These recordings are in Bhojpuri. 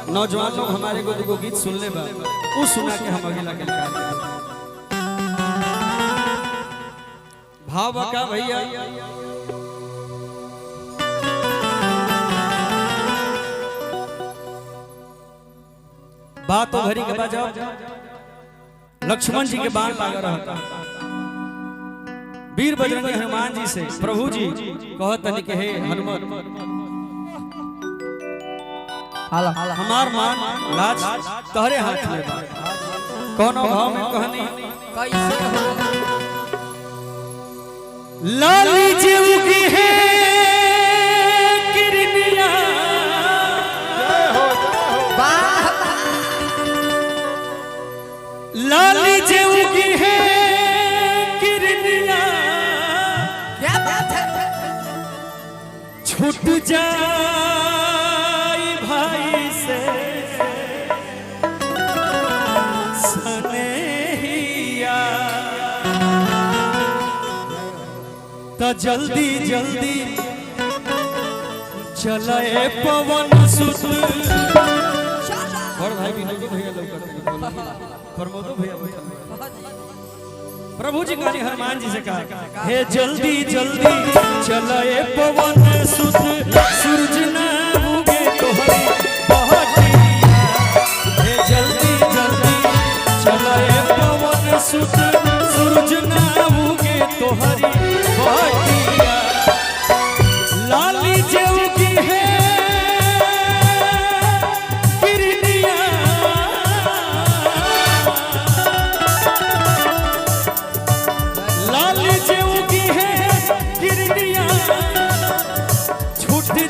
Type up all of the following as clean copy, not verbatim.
नौजवान लोग हमारे को गीत सुन ले बा वो सुना के हम अगला के भाव का भैया बात तो भरी के बाजाओ लक्ष्मण जी के बाण लाग रहा था वीर बजरंगी हनुमान जी से प्रभु जी कहत के हे हनुमान हमार मान लाज तोहरे हाथ में बा कोनो भाव में कहनी कैसे हो लाली जी उगी है किरनिया लाली जी उगी है किरनिया क्या बात है छूट जाए भाई से सनेहिया तो जल्दी जल्दी चले पवन सुत और भाई भी भैया प्रमोदो भैया प्रभु जी काली हनुमान जी से कहा हे जल्दी जल्दी चले पवन सुत सूरज न उगे तोहरी बहटिया हे जल्दी जल्दी चले पवन सुत सूरज न उगे तोहरी बहटिया लाली जे उगी है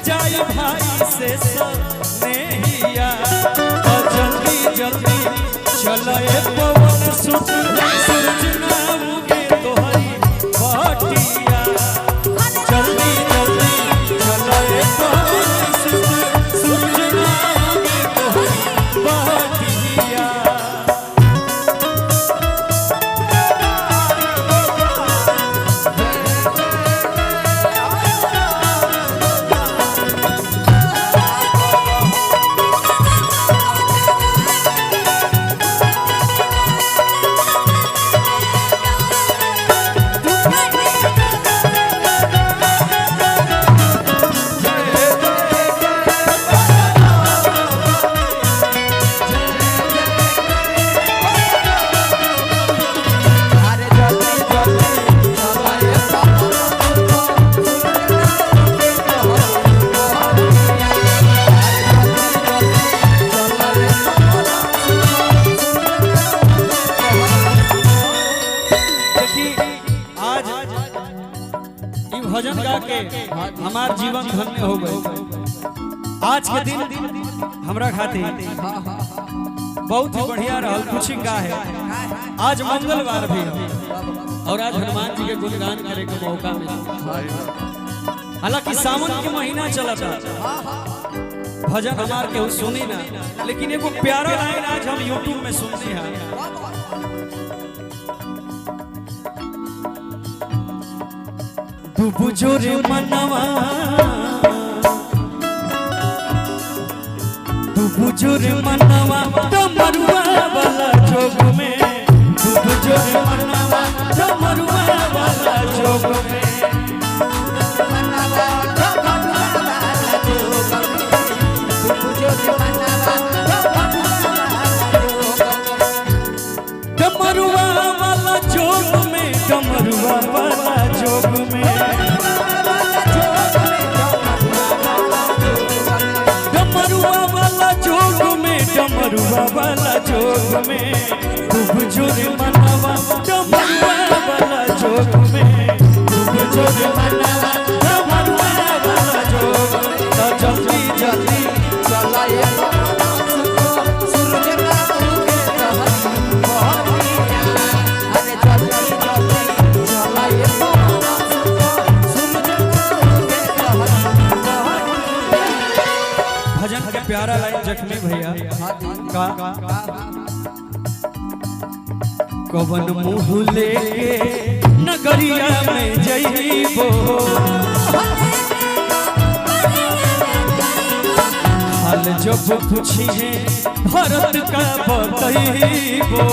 जाए भाई से सनेहिया जल्दी जल्दी चले पवन सुत सूरज न उगे तोहरी बहटिया जल्दी जल्दी चले पवन सुत सूरज न उगे तोहरी बहटिया भजन गा के हमार जीवन धन्य हो गए। आज के दिन हमरा खातिर बहुत ही बढ़िया रहल। कुछ का है आज मंगलवार भी और आज हनुमान जी के गुणगान करे के मौका मिला। हालांकि सावन के महीना चला था भजन हमार के सुनी ना, लेकिन एगो प्यारा लाइन आज हम यूट्यूब में सुनते हैं। डूबो जोरे मनवा डूबो जोरे मनवा डमरुआ वाला जोग में डूबो जोरे मनवा डमरुआ वाला जोग में डमरुआ वाला जोग में डमरुआ वाला जोग में डमरुआ वाला जोग में खूब जोर मनवा डमरुआ वाला जोग में खूब जोर मनवा डमरुआ वाला जोग में तो जल्दी जल्दी चलाए सूरज ना उगे अरे जल्दी जल्दी चलाए सूरज ना उगे भजन के प्यारा लाइन जख्मी भैया का कवन मुँह लेके नगरिया में जइबो हाल जब पूछी है भरत का बतईबो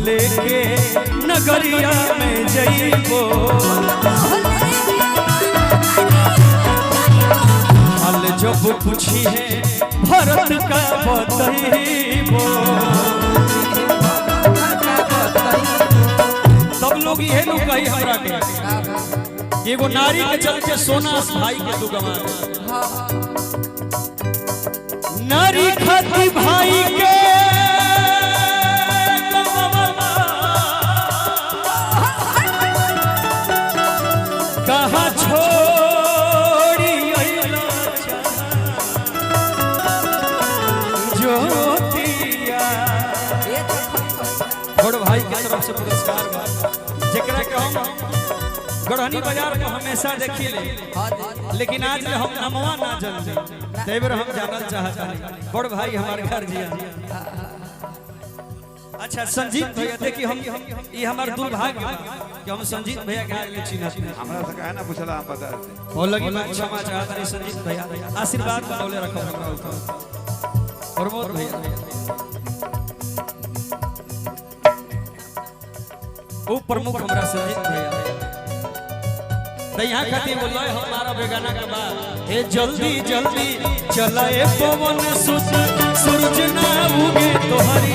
लेके नगरिया में जइबो हाल जब पूछी है भरत का बतईबो सब लोग ये नु कही हमरा के एगो नारी के चलते सोना भाई के तू गवा नारी खाती भाई के कहा छोड़ी ज्योतिया बड़ भाई की तरफ से पुरस्कार जेकरा के हम गढ़नी बाजार में हमेशा देखी ले लेकिन आज हम नमवा ना जाने तेबर हम जानल चाहता बड़ भाई हमारे घर जिया अच्छा संजीत भैया देखिए हम ये हमार दुर्भाग्य कि हम संजीत भैया के आगे चिन्हत हमरा से काहे ना पूछला हम बता दे हो लगी मैं क्षमा चाहता नहीं संजीत भैया आशीर्वाद बनौले रखो हमरा ऊपर प्रमोद भैया ओ प्रमुख हमरा संजीत भैया यहाँ खातिर बोलो हमारा बेगाना के बाद हे जल्दी जल्दी चलाए पवन सुत सूरज ना उगे तोहरी